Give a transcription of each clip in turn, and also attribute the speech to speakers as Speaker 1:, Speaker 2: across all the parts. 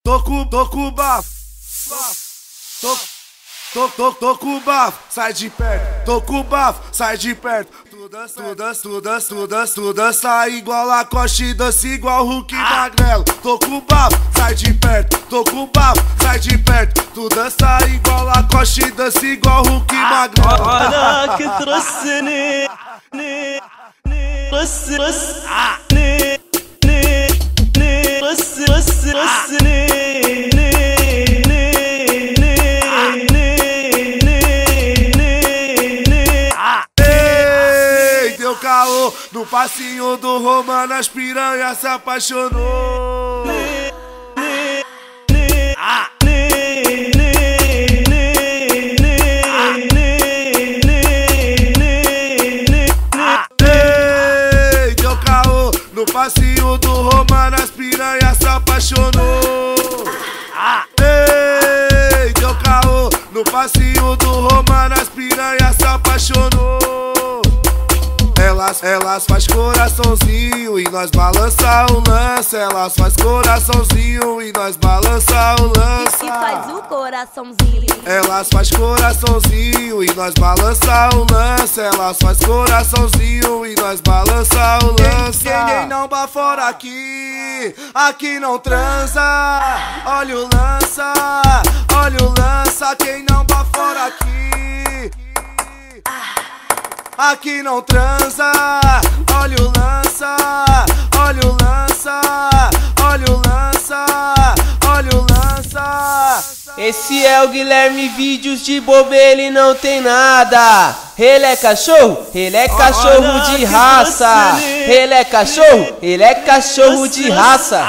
Speaker 1: tô com bafo. Tô com bafo, sai de perto. Tô com bafo, sai de perto. Tu dança igual Lacoste, dança igual Hulk Magrelo. Tô com bafo, sai de perto. Tô com bafo, sai de perto. Tu dança igual Lacoste, dança igual Hulk Magrelo.
Speaker 2: Olha que trouxe-ne,
Speaker 1: caô, no passinho do Romano as piranha se apaixonou. Ei, deu caô, no passinho do Romano as piranha se apaixonou. Ei, deu caô, no passinho do Romano as piranha se apaixonou. Elas faz coraçãozinho e nós balança o lance. Elas faz coraçãozinho e nós balança o lance.
Speaker 3: E que faz o coraçãozinho.
Speaker 1: Elas faz coraçãozinho e nós balança o lance. Elas faz coraçãozinho e nós balança o lance. Quem não bafora aqui, aqui não transa. Olha o lança, olha o lança. Quem não bafora aqui, aqui não transa, olha o lança, olha o lança, olha o lança, olha o lança.
Speaker 2: Esse é o Guilherme Vídeos, de bobeira ele não tem nada. Ele é cachorro de raça. Ele é cachorro de raça.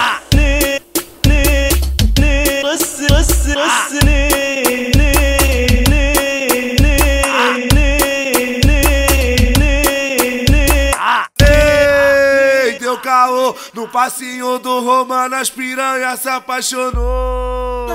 Speaker 1: No passinho do Romano as piranha se apaixonou.